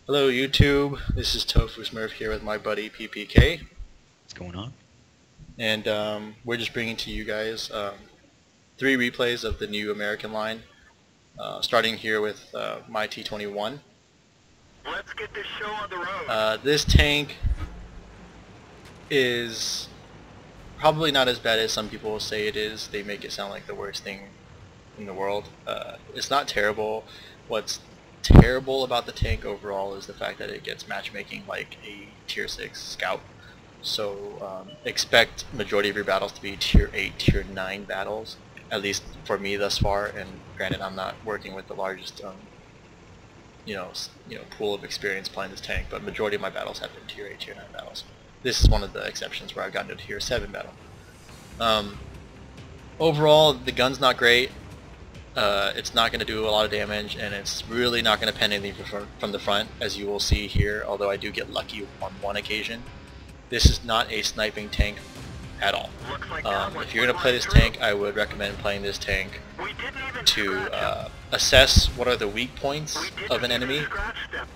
Hello YouTube, this is Tofu Smurf here with my buddy PPK, What's going on? and we're just bringing to you guys 3 replays of the new American line, starting here with my T-21. Let's get this show on the road. This tank is probably not as bad as some people say it is. They make it sound like the worst thing in the world. It's not terrible. What's terrible about the tank overall is the fact that it gets matchmaking like a tier 6 scout. So expect majority of your battles to be tier 8, tier 9 battles, at least for me thus far, and granted I'm not working with the largest pool of experience playing this tank, but majority of my battles have been tier 8, tier 9 battles. This is one of the exceptions where I've gotten to a tier 7 battle. Overall, the gun's not great. It's not going to do a lot of damage, and it's really not going to pen anything from the front, as you will see here, although I do get lucky on one occasion. This is not a sniping tank at all. If you're going to play this tank, I would recommend playing this tank to assess what are the weak points of an enemy,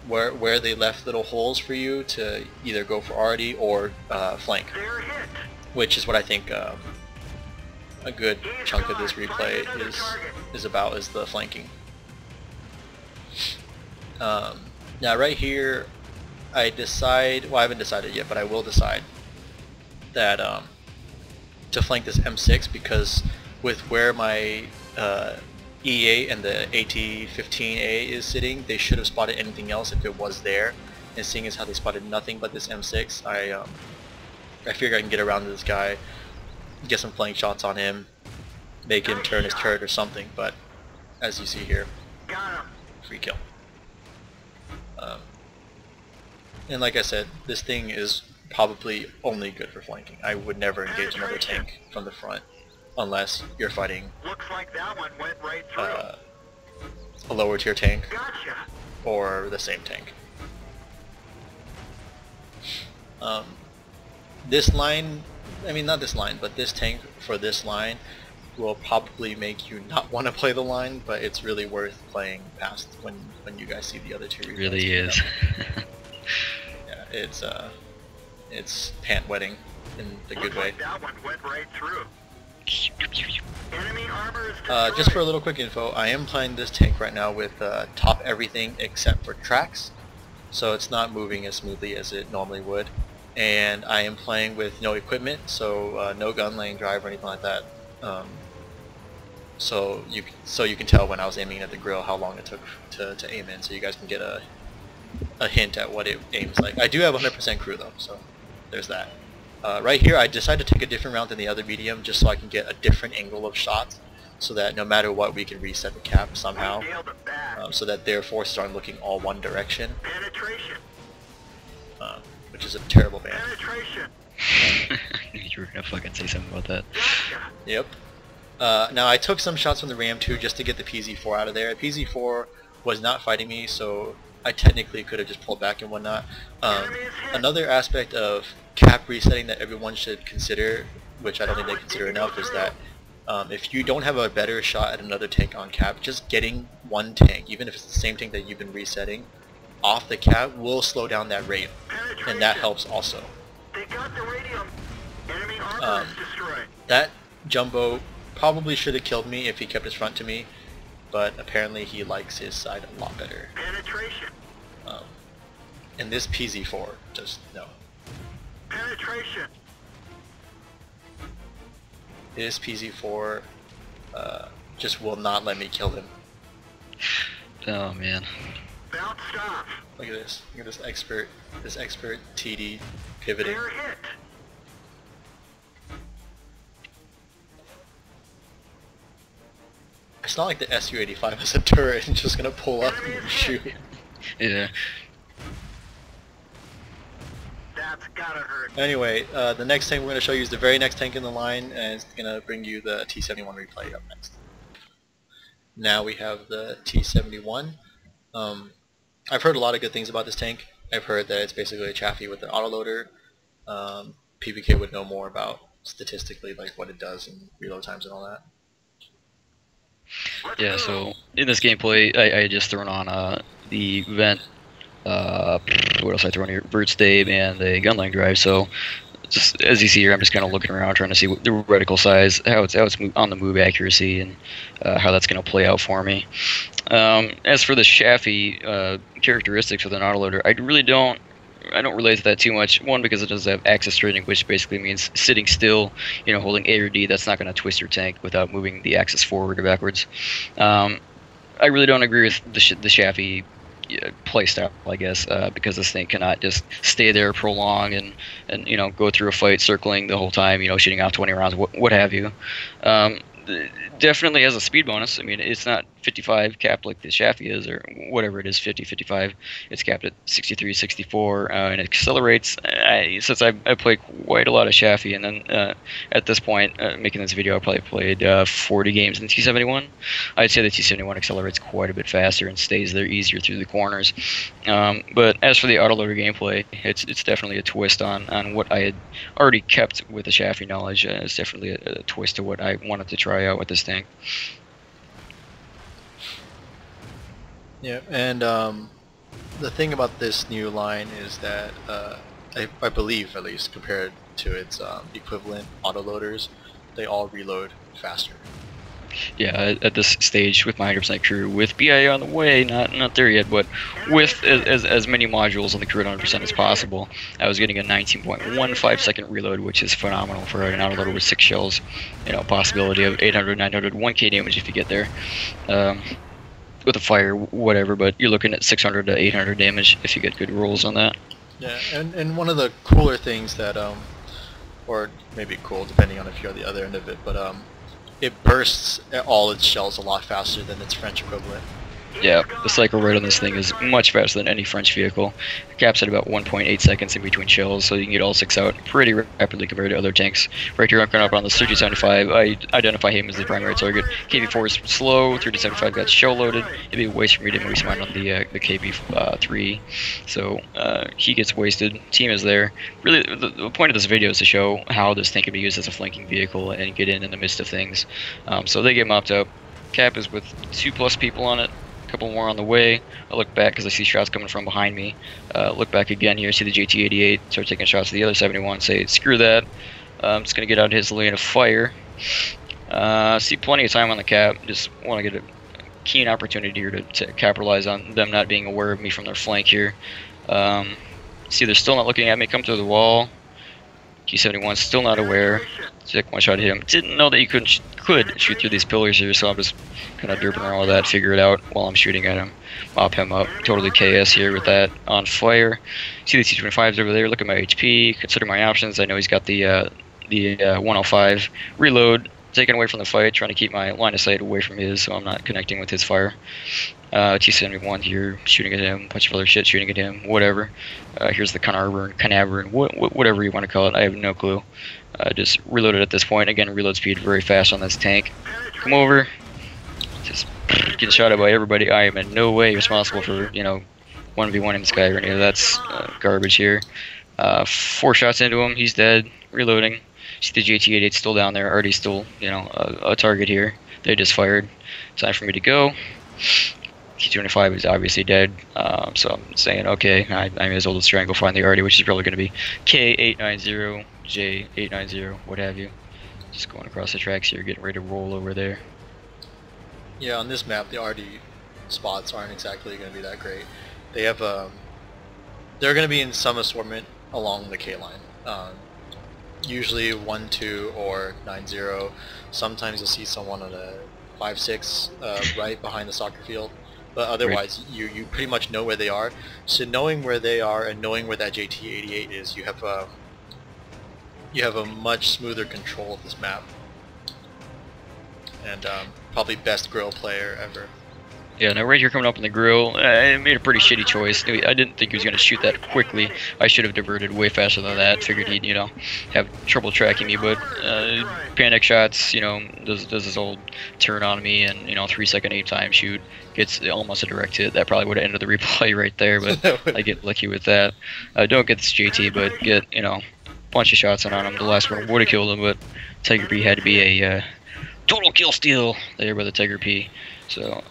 where they left little holes for you to either go for arty or flank, which is what I think a good chunk of this replay is about, is the flanking. Now right here I decide, well I haven't decided yet, but I will decide that to flank this M6, because with where my E8 and the AT-15A is sitting, they should have spotted anything else if it was there, and seeing as how they spotted nothing but this M6, I figure I can get around to this guy, get some flank shots on him, make him turn his turret or something, but as you see here, free kill. And like I said, this thing is probably only good for flanking. I would never engage another tank from the front unless you're fighting a lower tier tank or the same tank. This line, I mean not this line, but this tank for this line will probably make you not want to play the line, but it's really worth playing past when you guys see the other two replays. It really is. Yeah, it's pant wetting in the good way. Just for a little quick info, I am playing this tank right now with top everything except for tracks, so it's not moving as smoothly as it normally would, and I am playing with no equipment, so no gun lane drive or anything like that. So you can tell when I was aiming at the grill how long it took to aim in, so you guys can get a hint at what it aims like. I do have 100% crew though, so there's that. Right here I decided to take a different route than the other medium, just so I can get a different angle of shots, so that no matter what we can reset the cap somehow, so that their forces aren't looking all one direction, which is a terrible ban. You were gonna fucking say something about that. Yep. Now I took some shots from the Ram 2 just to get the PZ4 out of there. PZ4 was not fighting me, so I technically could have just pulled back and whatnot. Another aspect of cap resetting that everyone should consider, which I don't think they consider enough, is that if you don't have a better shot at another tank on cap, just getting one tank, even if it's the same tank that you've been resetting, off the cap will slow down that rate, and that helps also. That Jumbo probably should have killed me if he kept his front to me, but apparently he likes his side a lot better. And this PZ4, just no. This PZ4 just will not let me kill him. Oh man. Look at this. Look at this expert TD pivoting. It's not like the SU-85 has a turret and just gonna pull up and shoot. Yeah. That's gotta hurt. Anyway, the next tank we're going to show you is the very next tank in the line, and it's going to bring you the T-71 replay up next. Now we have the T-71. I've heard a lot of good things about this tank. I've heard that it's basically a Chaffee with an autoloader. PPK would know more about statistically like what it does and reload times and all that. Yeah, so in this gameplay, I had just thrown on the vent What else I throw in here? Vert Stave and the Gunline Drive. So just as you see here, I'm just kind of looking around trying to see what the reticle size, how it's on the move accuracy, and how that's going to play out for me. As for the Chaffee characteristics with an autoloader, I don't relate to that too much. One, because it does have axis straightening, which basically means sitting still, holding A or D. That's not going to twist your tank without moving the axis forward or backwards. I really don't agree with the Chaffee playstyle, I guess, because this thing cannot just stay there, prolong, and go through a fight circling the whole time, shooting off 20 rounds, what have you. Definitely has a speed bonus. I mean, it's not 55 capped like the Chaffee is, or whatever it is, 50, 55. It's capped at 63, 64, and it accelerates. Since I play quite a lot of Chaffee, and then at this point, making this video, I probably played 40 games in T71. I'd say the T71 accelerates quite a bit faster and stays there easier through the corners. But as for the autoloader gameplay, it's definitely a twist on what I had already kept with the Chaffee knowledge. It's definitely a twist to what I wanted to try out with this thing. Yeah, and the thing about this new line is that I believe, at least compared to its equivalent autoloaders, they all reload faster. Yeah, at this stage with my 100% crew, with BIA on the way, not there yet, but with as many modules on the crew at 100% as possible, I was getting a 19.15 second reload, which is phenomenal for an autoloader with 6 shells. Possibility of 800, 900, 1k damage if you get there. With a fire, whatever, but you're looking at 600 to 800 damage if you get good rolls on that. Yeah, and one of the cooler things that, or maybe cool depending on if you're on the other end of it, but it bursts all its shells a lot faster than its French equivalent. Yeah, the cycle rate on this thing is much faster than any French vehicle. It caps at about 1.8 seconds in between shells, so you can get all 6 out pretty rapidly compared to other tanks. Right here, I'm coming up on the 3075. I identify him as the primary target. KV4 is slow. 3075 got shell loaded. It'd be a waste for me to waste mine on the KV3, so he gets wasted. Team is there. Really, the point of this video is to show how this tank can be used as a flanking vehicle and get in the midst of things. So they get mopped up. Cap is with 2+ people on it. Couple more on the way. I look back because I see shots coming from behind me. Look back again here, see the JT88, start taking shots at the other 71, say screw that. I'm just going to get out of his lane of fire. See plenty of time on the cap, just want to get a keen opportunity here to capitalize on them not being aware of me from their flank here. See they're still not looking at me, come to the wall. T71 still not aware. Take one shot at him. Didn't know that you could shoot through these pillars here, so I'm just kind of derping around with that, figure it out while I'm shooting at him. Mop him up. Totally KS here with that on fire. See the T25s over there. Look at my HP. Consider my options. I know he's got the 105. Reload. Taken away from the fight. Trying to keep my line of sight away from his, so I'm not connecting with his fire. T71 here, shooting at him, bunch of other shit shooting at him, whatever. Here's the Canaverin, whatever you want to call it, I have no clue. Just reloaded at this point. Again, reload speed very fast on this tank. Come over, just getting shot at by everybody. I am in no way responsible for, 1v1 in this guy or any of that's garbage here. 4 shots into him, he's dead, reloading. See the JT88 still down there, already still, a target here. They just fired. Time for me to go. T25 is obviously dead, so I'm saying, okay, I may as well just try and go find the Artie, which is probably going to be K890, J890, what have you. Just going across the tracks here, getting ready to roll over there. Yeah, on this map, the Artie spots aren't exactly going to be that great. They have, they're going to be in some assortment along the K line. Usually 1, 2, or 9, 0. Sometimes you'll see someone on a 5, 6 right behind the soccer field. But otherwise, you pretty much know where they are. So knowing where they are and knowing where that JT88 is, you have a much smoother control of this map. And probably best grill player ever. Yeah, now right here coming up in the grill, I made a pretty shitty choice. I didn't think he was going to shoot that quickly. I should have diverted way faster than that. Figured he'd, have trouble tracking me, but panic shots, does this old turn on me and, 3-second aim time shoot. Gets almost a direct hit. That probably would have ended the replay right there, but I get lucky with that. Don't get this JT, but get, bunch of shots on him. The last one would have killed him, but Tiger P had to be a total kill steal there by the Tiger P. So...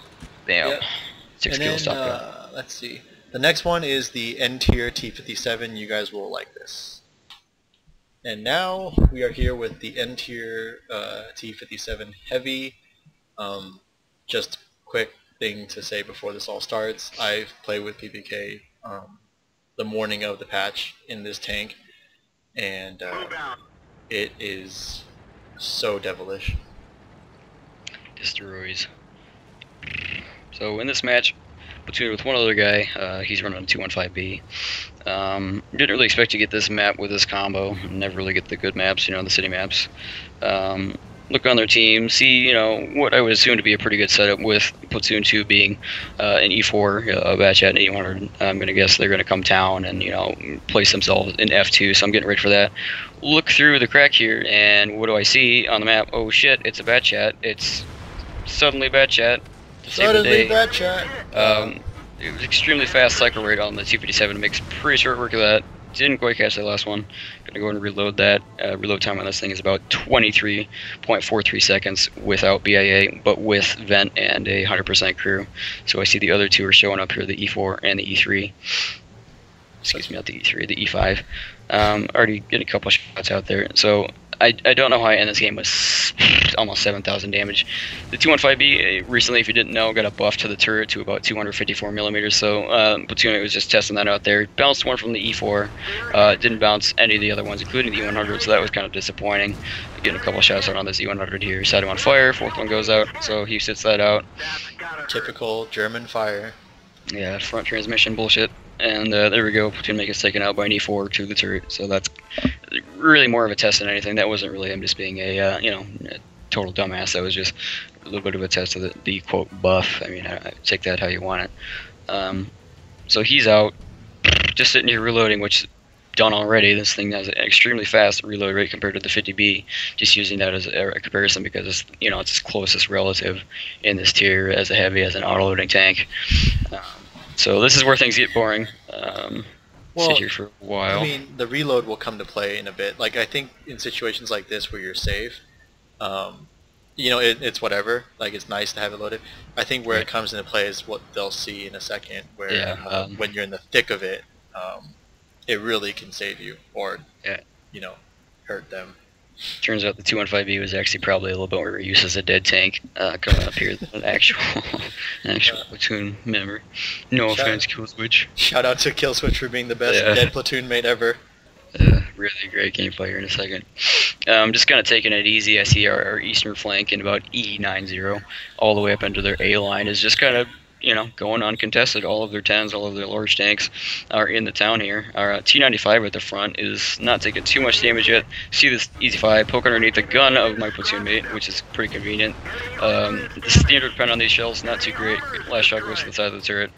Bam. Yep. 6 and kills, then, top gun. let's see. The next one is the N-Tier T57. You guys will like this. And now we are here with the N-Tier T57 Heavy. Just quick thing to say before this all starts. I've played with PPK the morning of the patch in this tank, and it is so devilish. Destroys. So in this match, platoon with one other guy, he's running a 215B. Didn't really expect to get this map with this combo. Never really get the good maps, you know, the city maps. Look on their team, see, you know, what I would assume to be a pretty good setup, with platoon 2 being an E4, a batch at an E100. I'm going to guess they're going to come down and, you know, place themselves in F2, so I'm getting ready for that. Look through the crack here, and what do I see on the map? Oh shit, it's a bat chat. It's suddenly bat chat. Suddenly bat chat. It was extremely fast cycle rate on the T57. Makes pretty short work of that. Didn't quite catch that last one. Gonna go and reload that. Reload time on this thing is about 23.43 seconds without BIA, but with vent and a 100% crew. So I see the other two are showing up here, the E4 and the E3. Excuse me, not the E3, the E5. Already getting a couple shots out there. So I don't know how I end this game with almost 7,000 damage. The 215B recently, if you didn't know, got a buff to the turret to about 254 millimeters. So platoon was just testing that out there. Bounced one from the E4. Didn't bounce any of the other ones, including the E100. So that was kind of disappointing. Getting a couple shots out on this E100 here. Set him on fire. Fourth one goes out. So he sits that out. Typical German fire. Yeah, front transmission bullshit. And there we go, platoon mate gets taken out by an E4 to the turret. So that's really more of a test than anything. That wasn't really him just being a, you know, a total dumbass. That was just a little bit of a test of the quote buff. I mean, I take that how you want it. So he's out, just sitting here reloading, which is done already. This thing has an extremely fast reload rate compared to the 50B. Just using that as a comparison because it's, you know, it's its closest relative in this tier as a heavy, as an auto-loading tank. So this is where things get boring. Sit here for a while. I mean, the reload will come to play in a bit. Like, I think in situations like this where you're safe, you know, it's whatever. Like, it's nice to have it loaded. I think where it comes into play is what they'll see in a second, where when you're in the thick of it, it really can save you or, you know, hurt them. Turns out the 215B was actually probably a little bit more used as a dead tank coming up here than an actual platoon member. No offense, Killswitch. Shout out to Killswitch for being the best dead platoon mate ever. Really great gameplay here in a second. I'm just kind of taking it easy. I see our eastern flank in about E90 all the way up into their A line is just kind of, you know, going uncontested. All of their 10s, all of their large tanks are in the town here. Our T95 at the front is not taking too much damage yet. See this Easy 5 poke underneath the gun of my platoon mate, which is pretty convenient. The standard pen on these shells, not too great. Last shot goes to the side of the turret.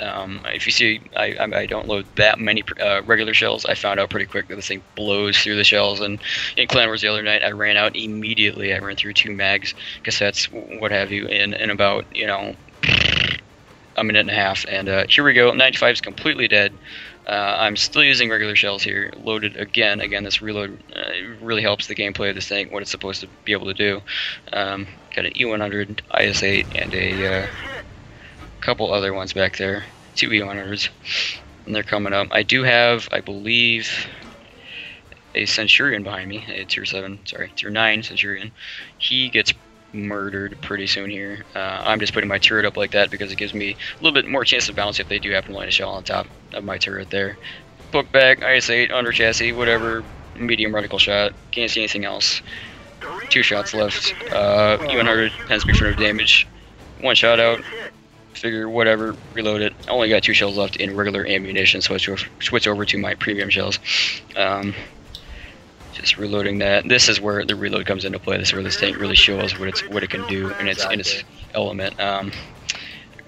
If you see, I don't load that many regular shells. I found out pretty quick that this thing blows through the shells, and in Clan Wars the other night, I ran out immediately. I ran through 2 mags, cassettes, what have you, in about, you know, a minute and a half, and here we go. 95 is completely dead. I'm still using regular shells here, loaded again. This reload really helps the gameplay of this thing, what it's supposed to be able to do. Got an E100, IS-8, and a couple other ones back there. 2 E100s, and they're coming up. I do have, I believe, a Centurion behind me, a tier 9 Centurion. He gets murdered pretty soon here. I'm just putting my turret up like that because it gives me a little bit more chance of bounce if they do happen to land a shell on top of my turret there. Book back, IS-8, under chassis, whatever, medium reticle shot. Can't see anything else. 2 shots left. E100 has big front of damage. 1 shot out. Figure whatever, reload it. I only got 2 shells left in regular ammunition, so I switch over to my premium shells. Just reloading that. This is where the reload comes into play. This is where this tank really shows what it can do in its element.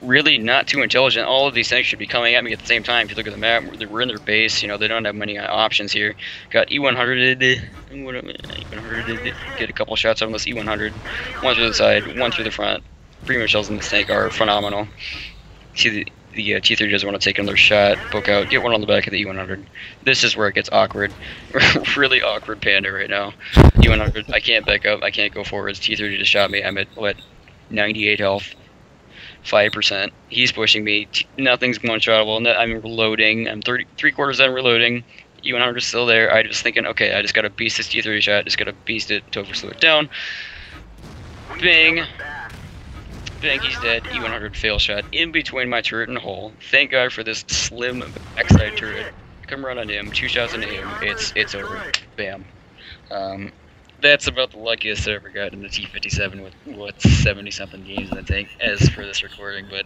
Really not too intelligent. All of these tanks should be coming at me at the same time. If you look at the map, we're in their base. You know, they don't have many options here. Got E100. Get a couple shots on this E100. 1 through the side, 1 through the front. Premium shells in this tank are phenomenal. See the T3 doesn't want to take another shot, poke out, get one on the back of the E100. This is where it gets awkward. Really awkward panda right now. E100, I can't back up, I can't go forwards. T3 just shot me, I'm at, what, 98 health. 5%. He's pushing me. Nothing's one-shotable. I'm reloading. I'm 3/4 done reloading. E100 is still there. I was thinking, okay, I just gotta beast this T30 shot. Just gotta beast it to slow it down. Bang. Bang, he's dead. E100 fail shot in between my turret and hole. Thank God for this slim backside turret. Come run on him. 2 shots into him. It's over. Bam. That's about the luckiest I ever got in the T57 with, what, 70-something games in the tank as for this recording, but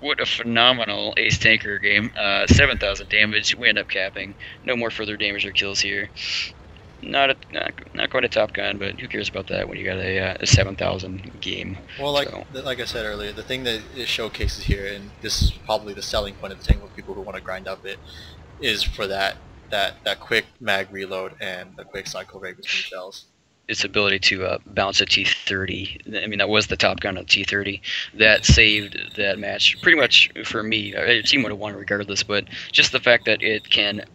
what a phenomenal Ace Tanker game. 7,000 damage, we end up capping. No more further damage or kills here. Not quite a top gun, but who cares about that when you got a 7,000 game. Well, like I said earlier, the thing that it showcases here, and this is probably the selling point of the tank for people who want to grind up it, is for that quick mag reload and the quick cycle rate between shells. Its ability to bounce a T30. I mean, that was the top gun of T30. That saved that match pretty much for me. Team would have won regardless, but just the fact that it can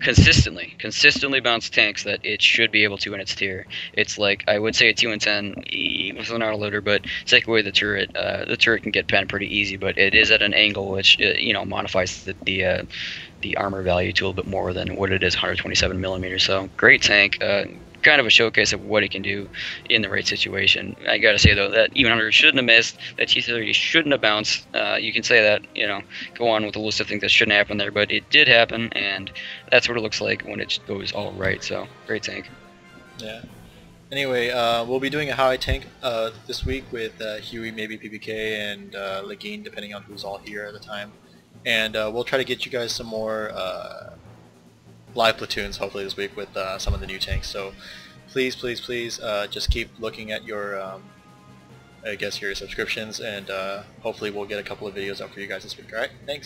consistently bounce tanks that it should be able to in its tier. It's like, I would say a T110 with an autoloader, but take away the turret can get penned pretty easy, but it is at an angle which modifies the armor value to a little bit more than what it is, 127 millimeters. So great tank. Kind of a showcase of what it can do in the right situation. I gotta say though, that E100 shouldn't have missed, that T30 shouldn't have bounced. You can say that, go on with a list of things that shouldn't happen there, but it did happen, and that's what it looks like when it goes all right. So great tank. Yeah. Anyway, we'll be doing a high tank this week with Huey, maybe PPK, and Legine, depending on who's all here at the time. And we'll try to get you guys some more live platoons hopefully this week with some of the new tanks. So please just keep looking at your your subscriptions, and hopefully we'll get a couple of videos up for you guys this week. Alright, thanks.